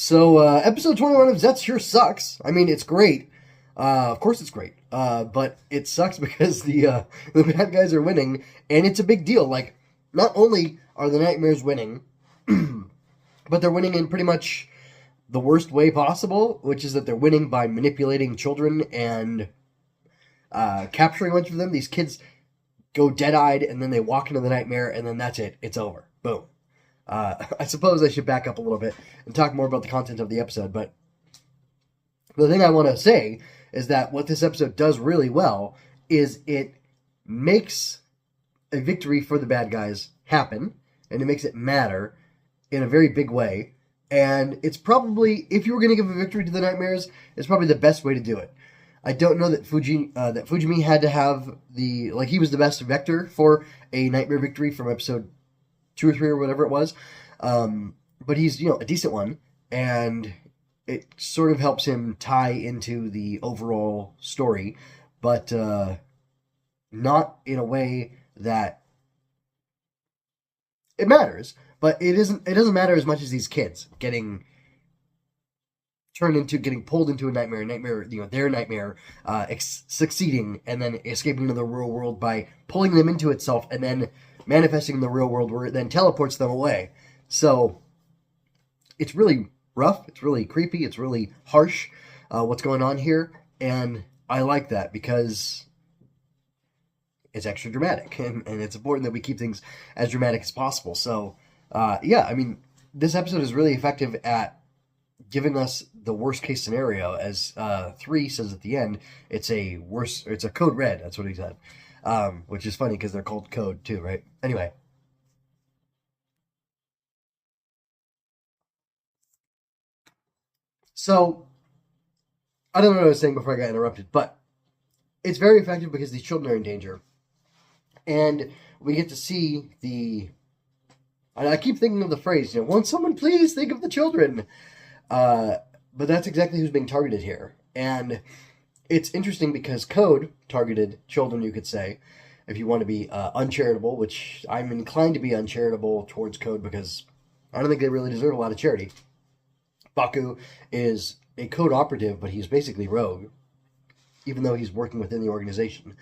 So, episode 21 of Zeztz sure sucks. I mean, it's great. Of course it's great. But it sucks because the bad guys are winning, and it's a big deal. Like, not only are the Nightmares winning, but they're winning in pretty much the worst way possible, which is that they're winning by manipulating children and capturing a bunch of them. These kids go dead-eyed, and then they walk into the nightmare, and then that's it. It's over. Boom. I suppose I should back up a little bit and talk more about the content of the episode, but the thing I want to say is that what this episode does really well is it makes a victory for the bad guys happen, and it makes it matter in a very big way. And it's probably, if you were going to give a victory to the Nightmares, it's probably the best way to do it. I don't know that Fujimi had to have he was the best vector for a Nightmare victory from episode 2 or 3 or whatever it was. But he's, a decent one, and it sort of helps him tie into the overall story, but not in a way that it matters. But it doesn't matter as much as these kids getting pulled into a nightmare, their nightmare, succeeding, and then escaping to the real world by pulling them into itself, and then manifesting in the real world where it then teleports them away. So it's really rough, it's really creepy, it's really harsh, what's going on here, and I like that because it's extra dramatic, and it's important that we keep things as dramatic as possible. So, this episode is really effective at giving us the worst case scenario, as 3 says at the end. It's a code red, that's what he said. Which is funny because they're called code too, right? Anyway. So, I don't know what I was saying before I got interrupted, but it's very effective because these children are in danger. And we get to see and I keep thinking of the phrase, won't someone please think of the children? But that's exactly who's being targeted here. And it's interesting because Code targeted children, you could say, if you want to be uncharitable, which I'm inclined to be uncharitable towards Code because I don't think they really deserve a lot of charity. Baku is a Code operative, but he's basically rogue, even though he's working within the organization.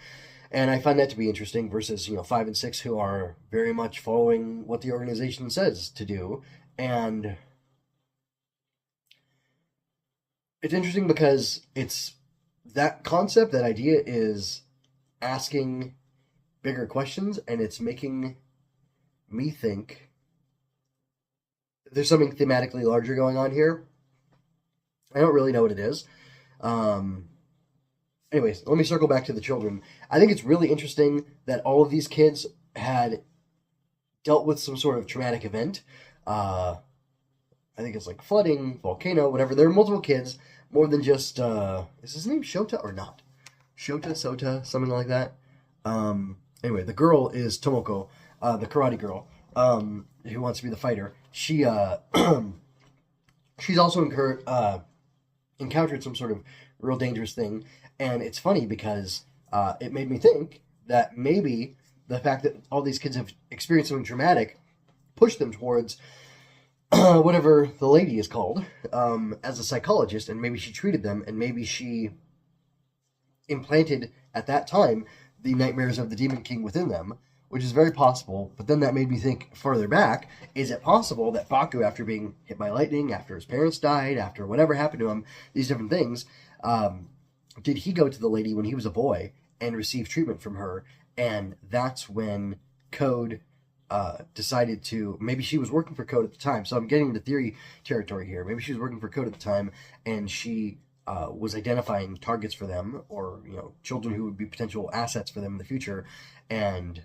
And I find that to be interesting versus, 5 and 6, who are very much following what the organization says to do. And it's interesting because it's that concept, that idea is asking bigger questions, and it's making me think there's something thematically larger going on here. I don't really know what it is. Anyways, let me circle back to the children. I think it's really interesting that all of these kids had dealt with some sort of traumatic event. I think it's like flooding, volcano, whatever. There are multiple kids, more than just, is his name Shota or not? Shota, Sota, something like that. Anyway, the girl is Tomoko, the karate girl, who wants to be the fighter. She, she's also encountered some sort of real dangerous thing. And it's funny because it made me think that maybe the fact that all these kids have experienced something traumatic pushed them towards whatever the lady is called, as a psychologist, and maybe she treated them, and maybe she implanted, at that time, the nightmares of the Demon King within them, which is very possible. But then that made me think further back, is it possible that Baku, after being hit by lightning, after his parents died, after whatever happened to him, these different things, did he go to the lady when he was a boy and receive treatment from her? And that's when Code decided to, maybe she was working for Code at the time. So I'm getting into theory territory here. Maybe she was working for Code at the time, and she was identifying targets for them, or children who would be potential assets for them in the future. And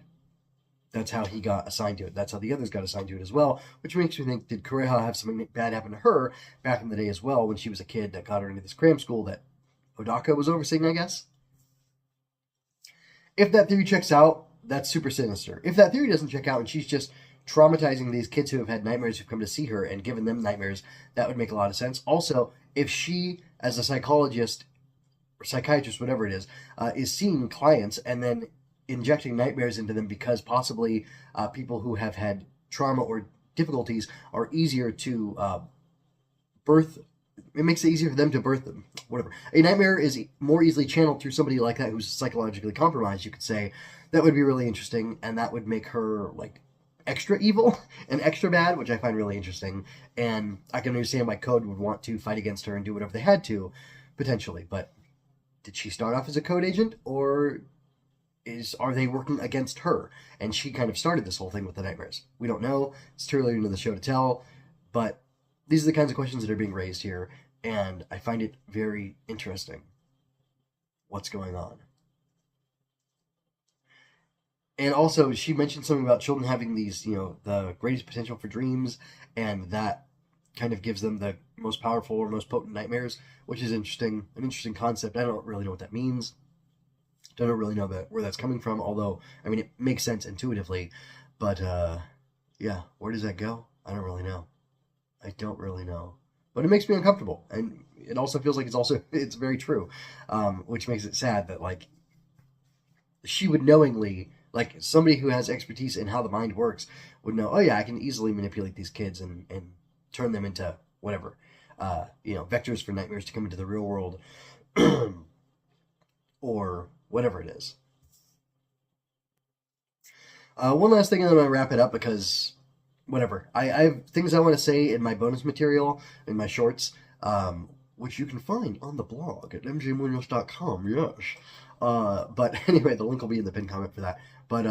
that's how he got assigned to it. That's how the others got assigned to it as well, which makes me think, did Kureha have something bad happen to her back in the day as well, when she was a kid, that got her into this cram school that Odaka was overseeing, I guess? If that theory checks out, that's super sinister. If that theory doesn't check out and she's just traumatizing these kids who have had nightmares, who've come to see her, and given them nightmares, that would make a lot of sense. Also, if she, as a psychologist or psychiatrist, whatever it is seeing clients and then injecting nightmares into them because possibly people who have had trauma or difficulties are easier to birth. It makes it easier for them to birth them. Whatever. A nightmare is more easily channeled through somebody like that who's psychologically compromised. You could say that would be really interesting, and that would make her like extra evil and extra bad, which I find really interesting. And I can understand why Code would want to fight against her and do whatever they had to, potentially. But did she start off as a Code agent, or are they working against her? And she kind of started this whole thing with the nightmares. We don't know. It's too early into the show to tell, but these are the kinds of questions that are being raised here, and I find it very interesting. What's going on? And also, she mentioned something about children having these, the greatest potential for dreams, and that kind of gives them the most powerful or most potent nightmares, which is interesting, an interesting concept. I don't really know what that means. Don't really know where that's coming from, although, I mean, it makes sense intuitively, but, yeah, where does that go? I don't really know. But it makes me uncomfortable, and it also feels like it's very true, which makes it sad that, like, she would knowingly, like, somebody who has expertise in how the mind works would know, oh yeah, I can easily manipulate these kids and turn them into whatever, vectors for nightmares to come into the real world, or whatever it is. One last thing, and then I'm going to wrap it up because, whatever. I have things I want to say in my bonus material, in my shorts, which you can find on the blog at mjmunoz.com, yes. But anyway, the link will be in the pinned comment for that. But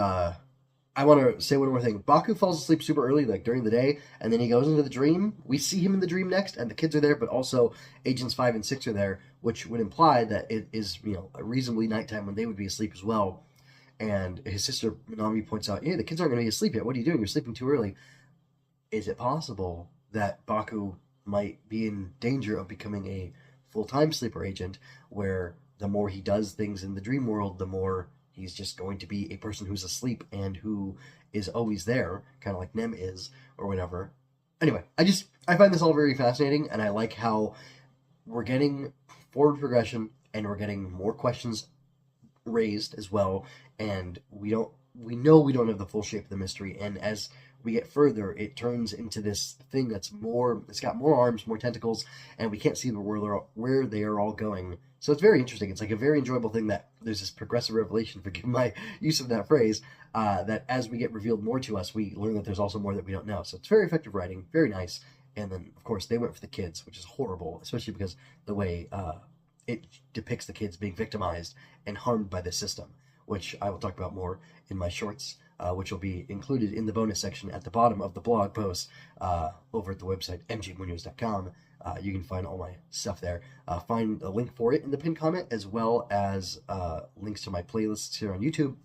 I want to say one more thing. Baku falls asleep super early, like during the day, and then he goes into the dream. We see him in the dream next, and the kids are there, but also Agents 5 and 6 are there, which would imply that it is, a reasonably nighttime when they would be asleep as well. And his sister, Minami, points out, the kids aren't going to be asleep yet. What are you doing? You're sleeping too early. Is it possible that Baku might be in danger of becoming a full-time sleeper agent, where the more he does things in the dream world, the more he's just going to be a person who's asleep and who is always there, kind of like Nem is, or whatever. Anyway, I find this all very fascinating, and I like how we're getting forward progression, and we're getting more questions raised as well, and we know we don't have the full shape of the mystery, and as we get further, it turns into this thing it's got more arms, more tentacles, and we can't see where they are all going. So it's very interesting. It's like a very enjoyable thing that there's this progressive revelation, forgive my use of that phrase, that as we get revealed more to us, we learn that there's also more that we don't know. So it's very effective writing, very nice. And then, of course, they went for the kids, which is horrible, especially because the way it depicts the kids being victimized and harmed by the system, which I will talk about more in my shorts, which will be included in the bonus section at the bottom of the blog post over at the website mjmunoz.com. You can find all my stuff there. Find a link for it in the pinned comment, as well as links to my playlists here on YouTube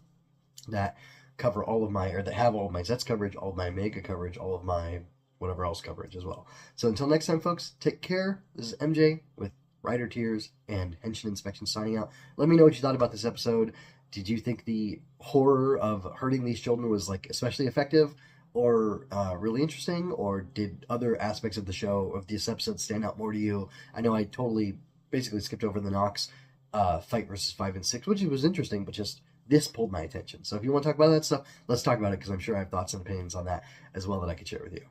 that cover that have all of my Zeztz coverage, all of my Mega coverage, all of my whatever else coverage as well. So until next time, folks, take care. This is MJ with Rider Tears and Henshin Inspection signing out. Let me know what you thought about this episode. Did you think the horror of hurting these children was like especially effective, or really interesting, or did other aspects of the show, of this episode, stand out more to you? I know I totally basically skipped over the Nox fight versus 5 and 6, which was interesting, but just this pulled my attention. So if you want to talk about that stuff, let's talk about it, because I'm sure I have thoughts and opinions on that as well that I could share with you.